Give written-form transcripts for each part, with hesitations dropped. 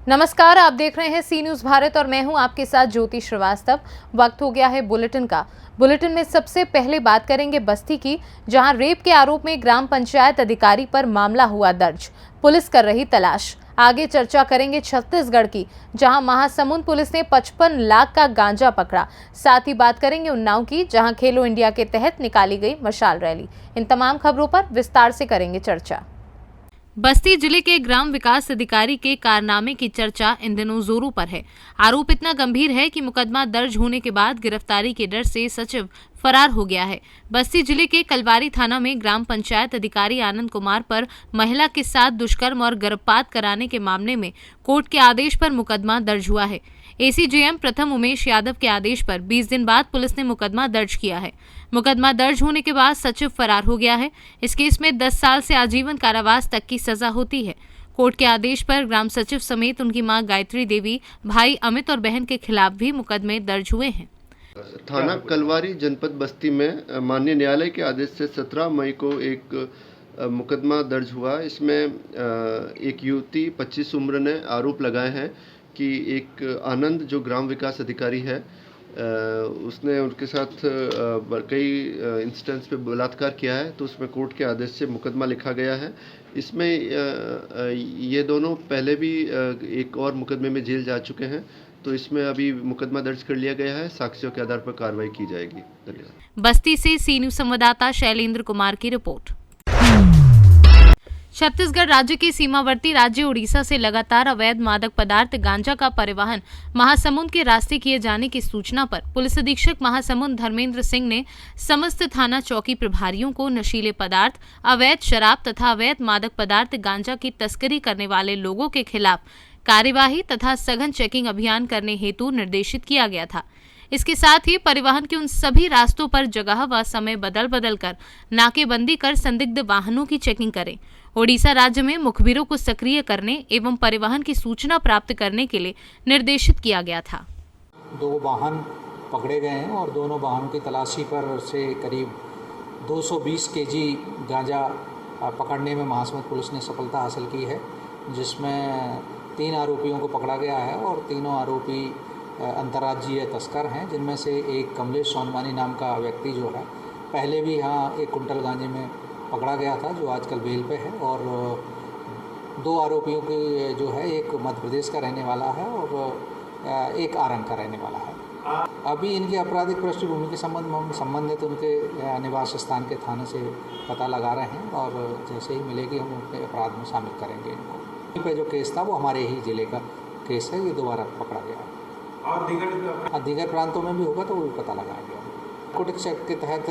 नमस्कार, आप देख रहे हैं सी न्यूज़ भारत और मैं हूं आपके साथ ज्योति श्रीवास्तव। वक्त हो गया है बुलेटिन का। बुलेटिन में सबसे पहले बात करेंगे बस्ती की, जहां रेप के आरोप में ग्राम पंचायत अधिकारी पर मामला हुआ दर्ज। पुलिस कर रही तलाश। आगे चर्चा करेंगे छत्तीसगढ़ की, जहां महासमुंद पुलिस ने 55 लाख का गांजा पकड़ा। साथ ही बात करेंगे उन्नाव की, जहां खेलो इंडिया के तहत निकाली गई मशाल रैली। इन तमाम खबरों पर विस्तार से करेंगे चर्चा। बस्ती जिले के ग्राम विकास अधिकारी के कारनामे की चर्चा इन दिनों जोरों पर है। आरोप इतना गंभीर है कि मुकदमा दर्ज होने के बाद गिरफ्तारी के डर से सचिव फरार हो गया है। बस्ती जिले के कलवारी थाना में ग्राम पंचायत अधिकारी आनंद कुमार पर महिला के साथ दुष्कर्म और गर्भपात कराने के मामले में कोर्ट के आदेश पर मुकदमा दर्ज हुआ है। एसीजेएम प्रथम उमेश यादव के आदेश पर 20 दिन बाद पुलिस ने मुकदमा दर्ज किया है। मुकदमा दर्ज होने के बाद सचिव फरार हो गया है। इस केस में 10 साल से आजीवन कारावास तक की सजा होती है। कोर्ट के आदेश पर ग्राम सचिव समेत उनकी मां गायत्री देवी, भाई अमित और बहन के खिलाफ भी मुकदमे दर्ज हुए हैं। थाना कलवारी जनपद बस्ती में माननीय न्यायालय के आदेश से 17 मई को एक मुकदमा दर्ज हुआ। इसमें एक युवती 25 उम्र ने आरोप लगाए हैं कि एक आनंद जो ग्राम विकास अधिकारी है उसने उनके साथ कई इंस्टेंस पे बलात्कार किया है, तो उसमें कोर्ट के आदेश से मुकदमा लिखा गया है। इसमें ये दोनों पहले भी एक और मुकदमे में जेल जा चुके हैं, तो इसमें अभी मुकदमा दर्ज कर लिया गया है। साक्ष्यों के आधार पर कार्रवाई की जाएगी। धन्यवाद। बस्ती से सी न्यूज़ संवाददाता शैलेंद्र कुमार की रिपोर्ट। छत्तीसगढ़ राज्य के सीमावर्ती राज्य उड़ीसा से लगातार अवैध मादक पदार्थ गांजा का परिवहन महासमुंद के रास्ते किए जाने की सूचना पर पुलिस अधीक्षक महासमुंद धर्मेंद्र सिंह ने समस्त थाना चौकी प्रभारियों को नशीले पदार्थ, अवैध शराब तथा अवैध मादक पदार्थ गांजा की तस्करी करने वाले लोगों के खिलाफ कार्यवाही तथा सघन चेकिंग अभियान करने हेतु निर्देशित किया गया था। इसके साथ ही परिवहन के उन सभी रास्तों पर जगह व समय बदल कर नाकेबंदी कर संदिग्ध वाहनों की चेकिंग करें। ओडिशा राज्य में मुखबिरों को सक्रिय करने एवं परिवहन की सूचना प्राप्त करने के लिए निर्देशित किया गया था। 2 वाहन पकड़े गए हैं और दोनों वाहनों की तलाशी पर से करीब 220 केजी गांजा पकड़ने में महासमुंद पुलिस ने सफलता हासिल की है, जिसमें 3 आरोपियों को पकड़ा गया है और तीनों आरोपी अंतर्राज्यीय तस्कर हैं, जिनमें से एक कमलेश सोनवानी नाम का व्यक्ति जो है पहले भी यहाँ 1 कुंटल गांजे में पकड़ा गया था, जो आजकल बेल पे है। और 2 आरोपियों की जो है एक मध्य प्रदेश का रहने वाला है और एक आरंग का रहने वाला है। अभी इनकी आपराधिक पृष्ठभूमि के संबंधित उनके निवास स्थान के थाने से पता लगा रहे हैं और जैसे ही मिलेगी हम उनके अपराध में शामिल करेंगे इनको। पे जो केस था वो हमारे ही जिले का केस है, ये दोबारा पकड़ा गया है और दीगर प्रांतों में भी होगा तो वो भी पता लगाया गया। कोर्ट चेक के तहत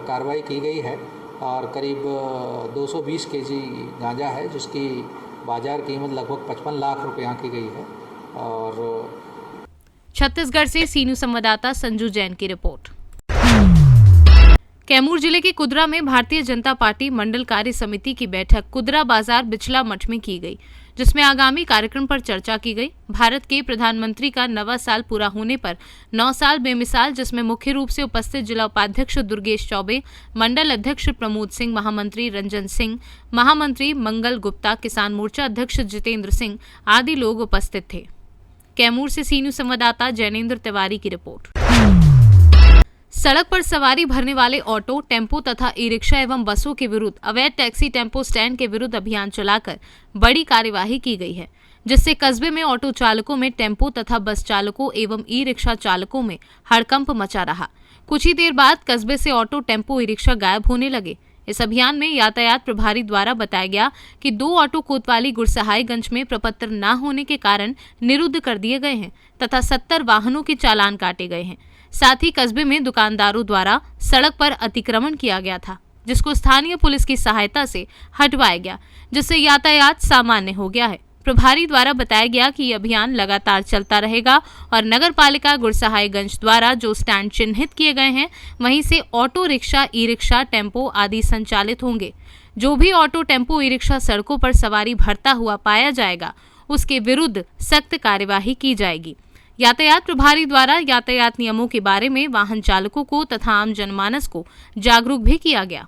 कार्रवाई की गई है और करीब 220 केजी गांजा है, जिसकी बाजार कीमत लगभग 55 लाख रुपये की गई है। और छत्तीसगढ़ से सी न्यूज़ संवाददाता संजू जैन की रिपोर्ट। कैमूर जिले के कुदरा में भारतीय जनता पार्टी मंडल कार्य समिति की बैठक कुदरा बाजार बिचला मठ में की गई, जिसमें आगामी कार्यक्रम पर चर्चा की गई। भारत के प्रधानमंत्री का 9वां साल पूरा होने पर 9 साल बेमिसाल, जिसमें मुख्य रूप से उपस्थित जिला उपाध्यक्ष दुर्गेश चौबे, मंडल अध्यक्ष प्रमोद सिंह, महामंत्री रंजन सिंह, महामंत्री मंगल गुप्ता, किसान मोर्चा अध्यक्ष जितेंद्र सिंह आदि लोग उपस्थित थे। कैमूर से सी न्यूज़ संवाददाता जैनेन्द्र तिवारी की रिपोर्ट। सड़क पर सवारी भरने वाले ऑटो, टेम्पो तथा ई रिक्शा एवं बसों के विरुद्ध अवैध टैक्सी टेम्पो स्टैंड के विरुद्ध अभियान चलाकर बड़ी कार्यवाही की गई है, जिससे कस्बे में ऑटो चालकों में, टेम्पो तथा बस चालकों एवं ई रिक्शा चालकों में हड़कंप मचा रहा। कुछ ही देर बाद कस्बे से ऑटो, टेम्पो, ई रिक्शा गायब होने लगे। इस अभियान में यातायात प्रभारी द्वारा बताया गया कि 2 ऑटो कोतवाली गुरसहायगंज में प्रपत्र न होने के कारण निरुद्ध कर दिए गए हैं तथा 70 वाहनों के चालान काटे गए हैं। साथ ही कस्बे में दुकानदारों द्वारा सड़क पर अतिक्रमण किया गया था, जिसको स्थानीय पुलिस की सहायता से हटवाया गया, जिससे यातायात सामान्य हो गया है। प्रभारी द्वारा बताया गया कि यह अभियान लगातार चलता रहेगा और नगर पालिका गुरसहायगंज द्वारा जो स्टैंड चिन्हित किए गए हैं वहीं से auto rickshaw, e rickshaw, tempo आदि संचालित होंगे। जो भी ऑटो, टेम्पो, ई रिक्शा सड़कों पर सवारी भरता हुआ पाया जाएगा उसके विरुद्ध सख्त कार्यवाही की जाएगी। यातायात प्रभारी द्वारा यातायात नियमों के बारे में वाहन चालकों को तथा आम जनमानस को जागरूक भी किया गया।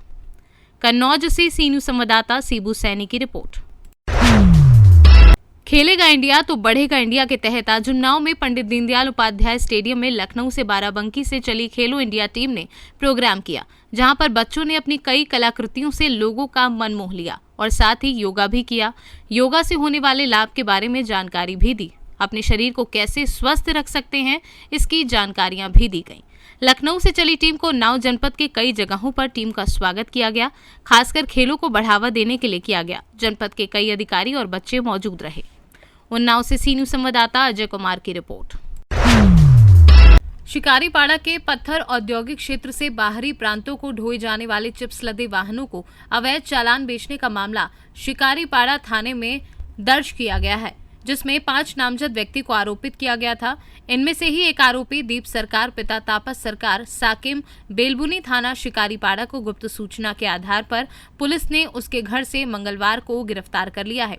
कन्नौज से सी न्यूज़ संवाददाता सीबू सैनी की रिपोर्ट। खेलेगा इंडिया तो बढ़ेगा इंडिया के तहत आज उन्नाव में पंडित दीनदयाल उपाध्याय स्टेडियम में लखनऊ से बाराबंकी से चली खेलो इंडिया टीम ने प्रोग्राम किया, जहां पर बच्चों ने अपनी कई कलाकृतियों से लोगों का मन मोह लिया और साथ ही योगा भी किया। योगा से होने वाले लाभ के बारे में जानकारी भी दी। अपने शरीर को कैसे स्वस्थ रख सकते हैं, इसकी जानकारियां भी दी गई। लखनऊ से चली टीम को उन्नाव जनपद के कई जगहों पर टीम का स्वागत किया गया, खासकर खेलों को बढ़ावा देने के लिए किया गया। जनपद के कई अधिकारी और बच्चे मौजूद रहे। उन्नाव से सी न्यूज संवाददाता अजय कुमार की रिपोर्ट। शिकारीपाड़ा के पत्थर औद्योगिक क्षेत्र से बाहरी प्रांतों को ढोए जाने वाले चिप्स लदे वाहनों को अवैध चालान बेचने का मामला शिकारीपाड़ा थाने में दर्ज किया गया है, जिसमें 5 नामजद व्यक्ति को आरोपित किया गया था। इनमें से ही एक आरोपी दीप सरकार पिता तापस सरकार साकिम बेलबुनी थाना शिकारीपाड़ा को गुप्त सूचना के आधार पर पुलिस ने उसके घर से मंगलवार को गिरफ्तार कर लिया है।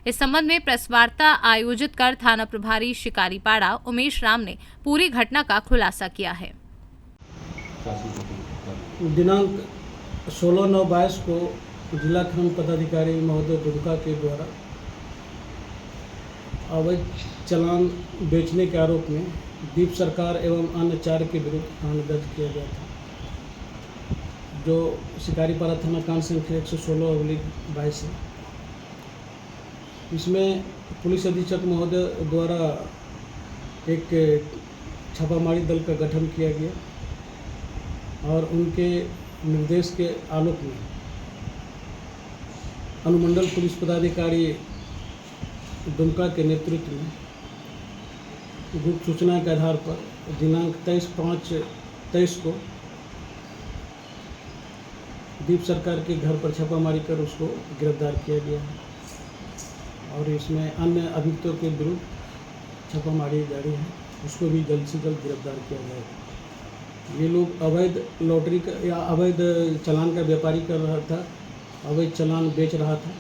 इस संबंध में प्रेस वार्ता आयोजित कर थाना प्रभारी शिकारीपाड़ा उमेश राम ने पूरी घटना का खुलासा किया है। दिनांक 16/9/22 को जिला खनन पदाधिकारी महोदय दुबका के द्वारा अवैध चालान बेचने के आरोप में दीप सरकार एवं अन्य 4 के विरुद्ध कांड दर्ज किया गया था, जो शिकारीपाड़ा थाना कांड संख्या 116/22 है। इसमें पुलिस अधीक्षक महोदय द्वारा एक छापामारी दल का गठन किया गया और उनके निर्देश के आलोक में अनुमंडल पुलिस पदाधिकारी दुमका के नेतृत्व में गुप्त सूचना के आधार पर दिनांक 23/5/23 को दीप सरकार के घर पर छापामारी कर उसको गिरफ्तार किया गया है और इसमें अन्य अभियुक्तों के विरुद्ध छापामारी जारी है, उसको भी जल्द से जल्द गिरफ्तार किया जाएगा। ये लोग अवैध लॉटरी का या अवैध चालान का व्यापारी कर रहा था, अवैध चालान बेच रहा था,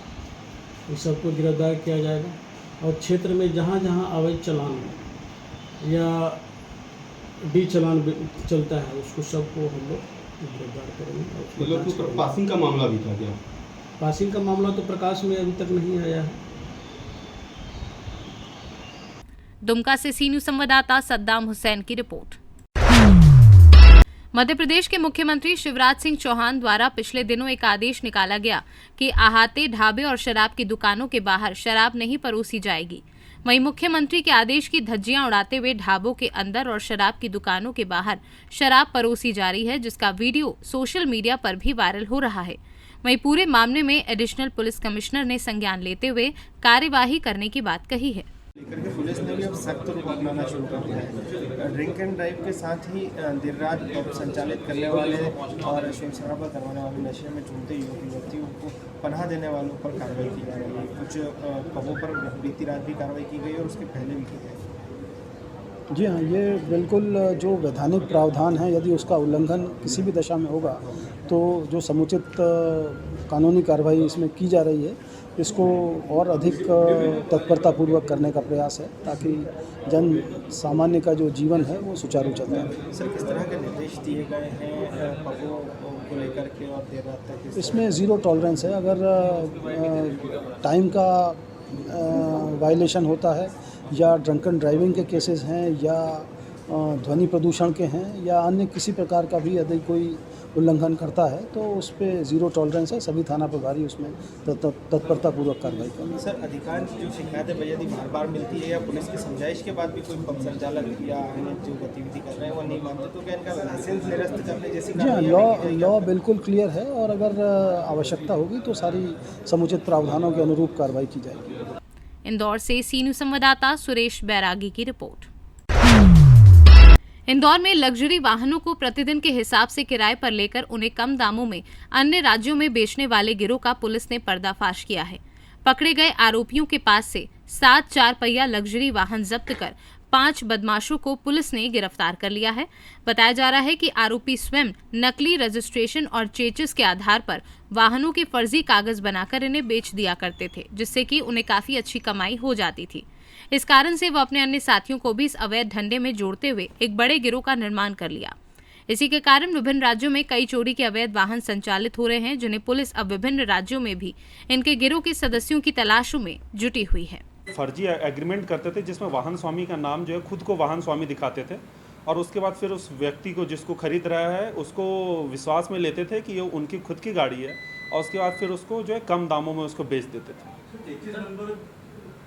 इस सबको गिरफ्तार किया जाएगा और क्षेत्र में जहाँ जहाँ अवैध चालान या डी चालान चलता है उसको सबको हम लोग गिरफ्तार करेंगे। पासिंग का मामला भी था क्या? पासिंग का मामला तो प्रकाश में अभी तक नहीं आया है। दुमका से सी न्यूज संवाददाता सद्दाम हुसैन की रिपोर्ट। मध्य प्रदेश के मुख्यमंत्री शिवराज सिंह चौहान द्वारा पिछले दिनों एक आदेश निकाला गया कि अहाते, ढाबे और शराब की दुकानों के बाहर शराब नहीं परोसी जाएगी। वहीं मुख्यमंत्री के आदेश की धज्जियां उड़ाते हुए ढाबों के अंदर और शराब की दुकानों के बाहर शराब परोसी जा रही है, जिसका वीडियो सोशल मीडिया पर भी वायरल हो रहा है। वहीं पूरे मामले में एडिशनल पुलिस कमिश्नर ने संज्ञान लेते हुए कार्यवाही करने की बात कही है। लेकर के पुलिस ने भी अब सख्त रूप अपनाना शुरू कर दिया है। ड्रिंक एंड ड्राइव के साथ ही देर रात संचालित करने वाले और शोर शराबा करवाने वाले, नशे में झूमते युवतियों को पनाह देने वालों पर कार्रवाई की जा रही है। कुछ पबों पर बीती रात भी कार्रवाई की गई और उसके पहले भी की गई। जी हाँ, ये बिल्कुल जो वैधानिक प्रावधान है, यदि उसका उल्लंघन किसी भी दशा में होगा तो जो समुचित कानूनी कार्रवाई इसमें की जा रही है, इसको और अधिक तत्परतापूर्वक करने का प्रयास है ताकि जन सामान्य का जो जीवन है वो सुचारू चलता है। सर, किस तरह के निर्देश दिए गए हैं पबों को लेकर के और देर रात तक? इसमें ज़ीरो टॉलरेंस है। अगर टाइम का वायलेशन होता है या ड्रंकन ड्राइविंग के केसेस हैं या ध्वनि प्रदूषण के हैं या अन्य किसी प्रकार का भी यदि कोई उल्लंघन करता है तो उस पर ज़ीरो टॉलरेंस है। सभी थाना प्रभारी उसमें तत्परतापूर्वक कार्रवाई करेंगे। सर, अधिकांश जो शिकायतें यदि बार बार मिलती है या पुलिस की समझाइश के बाद भी कोई पब संचालक या अन्य जो गतिविधि कर रहे हैं वो नहीं मानते, तो क्या इनका लाइसेंस निरस्त करने जैसी? जी हाँ, लॉ बिल्कुल क्लियर है और अगर आवश्यकता होगी तो सारी समुचित प्रावधानों के अनुरूप कार्रवाई की जाएगी। इंदौर से सी न्यूज संवाददाता सुरेश बैरागी की रिपोर्ट। इंदौर में लग्जरी वाहनों को प्रतिदिन के हिसाब से किराए पर लेकर उन्हें कम दामों में अन्य राज्यों में बेचने वाले गिरोह का पुलिस ने पर्दाफाश किया है। पकड़े गए आरोपियों के पास से 7 4 पहिया लग्जरी वाहन जब्त कर 5 बदमाशों को पुलिस ने गिरफ्तार कर लिया है। बताया जा रहा है कि आरोपी स्वयं नकली रजिस्ट्रेशन और चेचिस के आधार पर वाहनों के फर्जी कागज बनाकर इन्हें बेच दिया करते थे, जिससे कि उन्हें काफी अच्छी कमाई हो जाती थी। इस कारण से वो अपने अन्य साथियों को भी इस अवैध धंधे में जोड़ते हुए एक बड़े गिरोह का निर्माण कर लिया। इसी के कारण विभिन्न राज्यों में कई चोरी के अवैध वाहन संचालित हो रहे हैं, जिन्हें पुलिस अब विभिन्न राज्यों में भी इनके गिरोह के सदस्यों की तलाशों में जुटी हुई है। फर्जी एग्रीमेंट करते थे जिसमें वाहन स्वामी का नाम जो है खुद को वाहन स्वामी दिखाते थे और उसके बाद फिर उस व्यक्ति को जिसको खरीद रहा है उसको विश्वास में लेते थे कि ये उनकी खुद की गाड़ी है और उसके बाद फिर उसको जो है कम दामों में उसको बेच देते थे। नंबर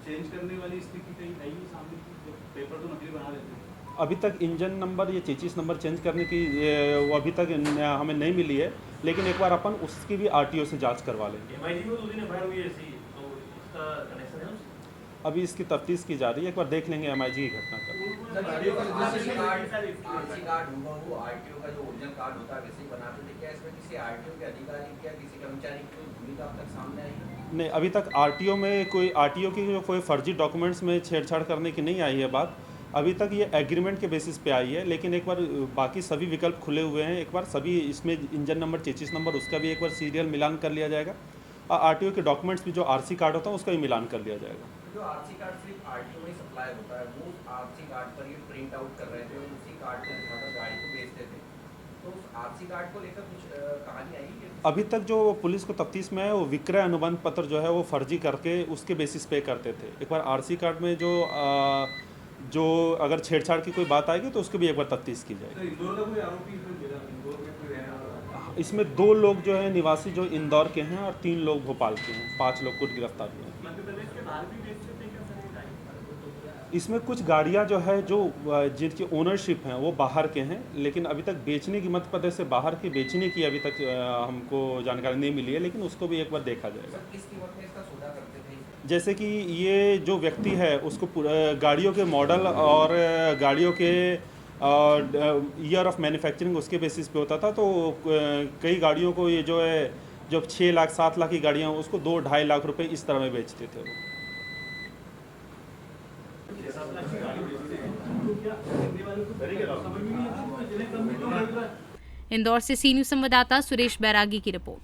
चेंज करने वाली स्थिति कहीं आई है सामने की? पेपर तो नकली बना लेते हैं। अभी तक इंजन नंबर या चेचिस नंबर चेंज करने की वो अभी तक हमें नहीं मिली है, लेकिन एक बार अपन उसकी भी आरटीओ से जांच करवा लेंगे। अभी इसकी तफ्तीश की जा रही है, एक बार देख लेंगे एमआईजी की घटना का। नहीं, अभी तक आरटीओ में आरटीओ की कोई फर्जी डॉक्यूमेंट्स में छेड़छाड़ करने की नहीं आई है बात। अभी तक ये एग्रीमेंट के बेसिस पे आई है, लेकिन एक बार बाकी सभी विकल्प खुले हुए हैं। एक बार सभी इसमें इंजन नंबर, चेचिस नंबर, उसका भी एक बार सीरियल मिलान कर लिया जाएगा और आरटीओ के डॉक्यूमेंट्स भी जो आरसी कार्ड होता है उसका भी मिलान कर लिया जाएगा। जो आरसी कार्ड सिर्फ आरटीओ में सप्लाई होता है, वो आरसी कार्ड पर ये प्रिंट आउट कर रहे थे और उसी कार्ड को दिखाकर गाड़ी को बेचते थे, तो उस आरसी कार्ड को लेकर कुछ कहानी आई है? अभी तक जो पुलिस को तफ्तीश में है वो विक्रय अनुबंध पत्र जो है वो फर्जी करके उसके बेसिस पे करते थे। एक बार आरसी कार्ड में जो अगर छेड़छाड़ की कोई बात आएगी तो उसकी भी एक बार तफ्तीश की जाएगी। इंदौर का कोई आरोपी इंदौर में कोई रहने वाला? इसमें 2 लोग जो है निवासी जो इंदौर के हैं और 3 लोग भोपाल के हैं, 5 लोग कुछ गिरफ्तार हुए हैं। इसमें कुछ गाड़ियां जो है जो जिनकी ओनरशिप हैं वो बाहर के हैं, लेकिन अभी तक बेचने की मध्य प्रदेश से बाहर की बेचने की अभी तक हमको जानकारी नहीं मिली है, लेकिन उसको भी एक बार देखा जाएगा। किस कीमत में इसका सौदा करते थे? जैसे कि ये जो व्यक्ति है उसको गाड़ियों के मॉडल और गाड़ियों के ईयर ऑफ मैन्युफैक्चरिंग उसके बेसिस पे होता था, तो कई गाड़ियों को ये जो है जो 6 लाख 7 लाख की गाड़ियाँ उसको 2-2.5 लाख रुपए इस तरह में बेचते थे वो। इंदौर से सी न्यूज संवाददाता सुरेश बैरागी की रिपोर्ट।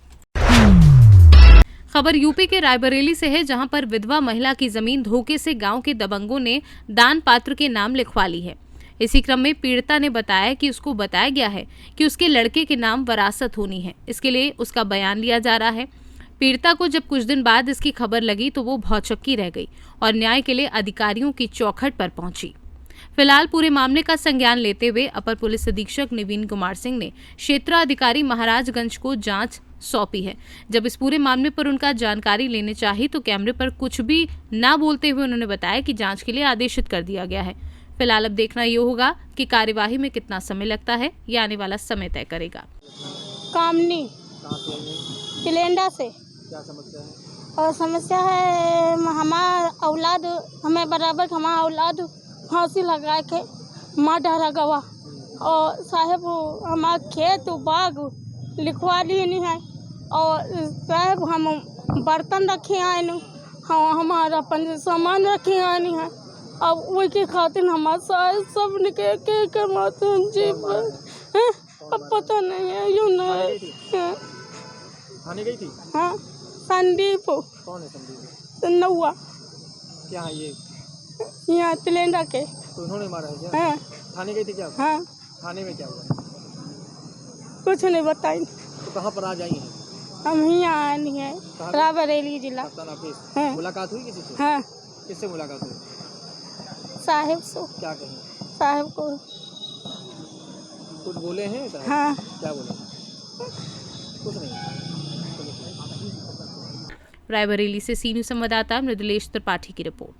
खबर यूपी के रायबरेली से है, जहां पर विधवा महिला की जमीन धोखे से गांव के दबंगों ने दान पात्र के नाम लिखवा ली है। इसी क्रम में पीड़िता ने बताया कि उसको बताया गया है कि उसके लड़के के नाम वरासत होनी है, इसके लिए उसका बयान लिया जा रहा है। पीड़िता को जब कुछ दिन बाद इसकी खबर लगी तो वो भौचक्की रह गई और न्याय के लिए अधिकारियों की चौखट पर पहुंची। फिलहाल पूरे मामले का संज्ञान लेते हुए अपर पुलिस अधीक्षक नवीन कुमार सिंह ने क्षेत्राधिकारी महाराजगंज को जांच सौंपी है। जब इस पूरे मामले पर उनका जानकारी लेने चाहिए तो कैमरे पर कुछ भी ना बोलते हुए उन्होंने बताया कि जांच के लिए आदेशित कर दिया गया है। फिलहाल अब देखना ये होगा कि कार्यवाही में कितना समय लगता है, ये आने वाला समय तय करेगा। कामनी तिलेंडा से क्या समस्या है? और समस्या है हमारा औलाद, हमें बराबर हमारा औलाद फांसी लगा के मार डाला गवा, और साहब हमारा खेत बाग लिखवा लिए नहीं है, और साहब हम बर्तन रखे आए नहीं, हाँ हमारा अपन सामान रखे आए नहीं है। अब वही के खातिर हमारा साहब सब निकल के माते हम जी अब पता नहीं है यूँ नहीं थाने गई थी? हाँ संदीप। कौन है संदीप? नौआ। क्या है ये? यहाँ तिलेंडा के। तो उन्होंने मारा है क्या? हाँ। थाने गई थी क्या? हाँ। थाने में क्या हुआ? कुछ नहीं बताई। तो कहाँ पर आज आई हैं? हम यहाँ आए नहीं है, रायबरेली जिला। हाँ। मुलाकात हुई किसी से? हाँ। किससे मुलाकात हुई? साहिब से। क्या कहें? साहिब को कुछ बोले हैं साहब? हाँ। क्या बोले? कुछ नहीं। रायबरेली से सी न्यूज संवाददाता मृदुलेश त्रिपाठी की रिपोर्ट।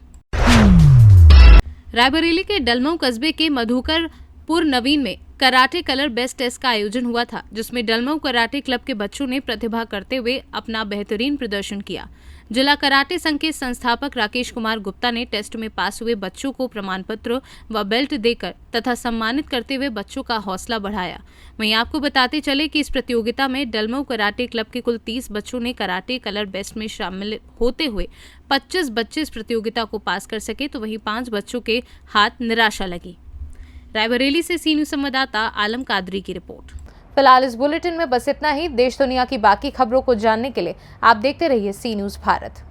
रायबरेली के डलमऊ कस्बे के मधुकरपुर नवीन में कराटे कलर बेस्ट टेस्ट का आयोजन हुआ था, जिसमें डलमऊ कराटे क्लब के बच्चों ने प्रतिभा करते हुए अपना बेहतरीन प्रदर्शन किया। जिला कराटे संघ के संस्थापक राकेश कुमार गुप्ता ने टेस्ट में पास हुए बच्चों को प्रमाण पत्र व बेल्ट देकर तथा सम्मानित करते हुए बच्चों का हौसला बढ़ाया। वहीं आपको बताते चले कि इस प्रतियोगिता में डलमऊ कराटे क्लब के कुल 30 बच्चों ने कराटे कलर बेस्ट में शामिल होते हुए 25 बच्चे इस प्रतियोगिता को पास कर सके, तो वहीं 5 बच्चों के हाथ निराशा लगी। रायबरेली से सी न्यूज संवाददाता आलम कादरी की रिपोर्ट। फिलहाल इस बुलेटिन में बस इतना ही। देश दुनिया की बाकी खबरों को जानने के लिए आप देखते रहिए सी न्यूज भारत।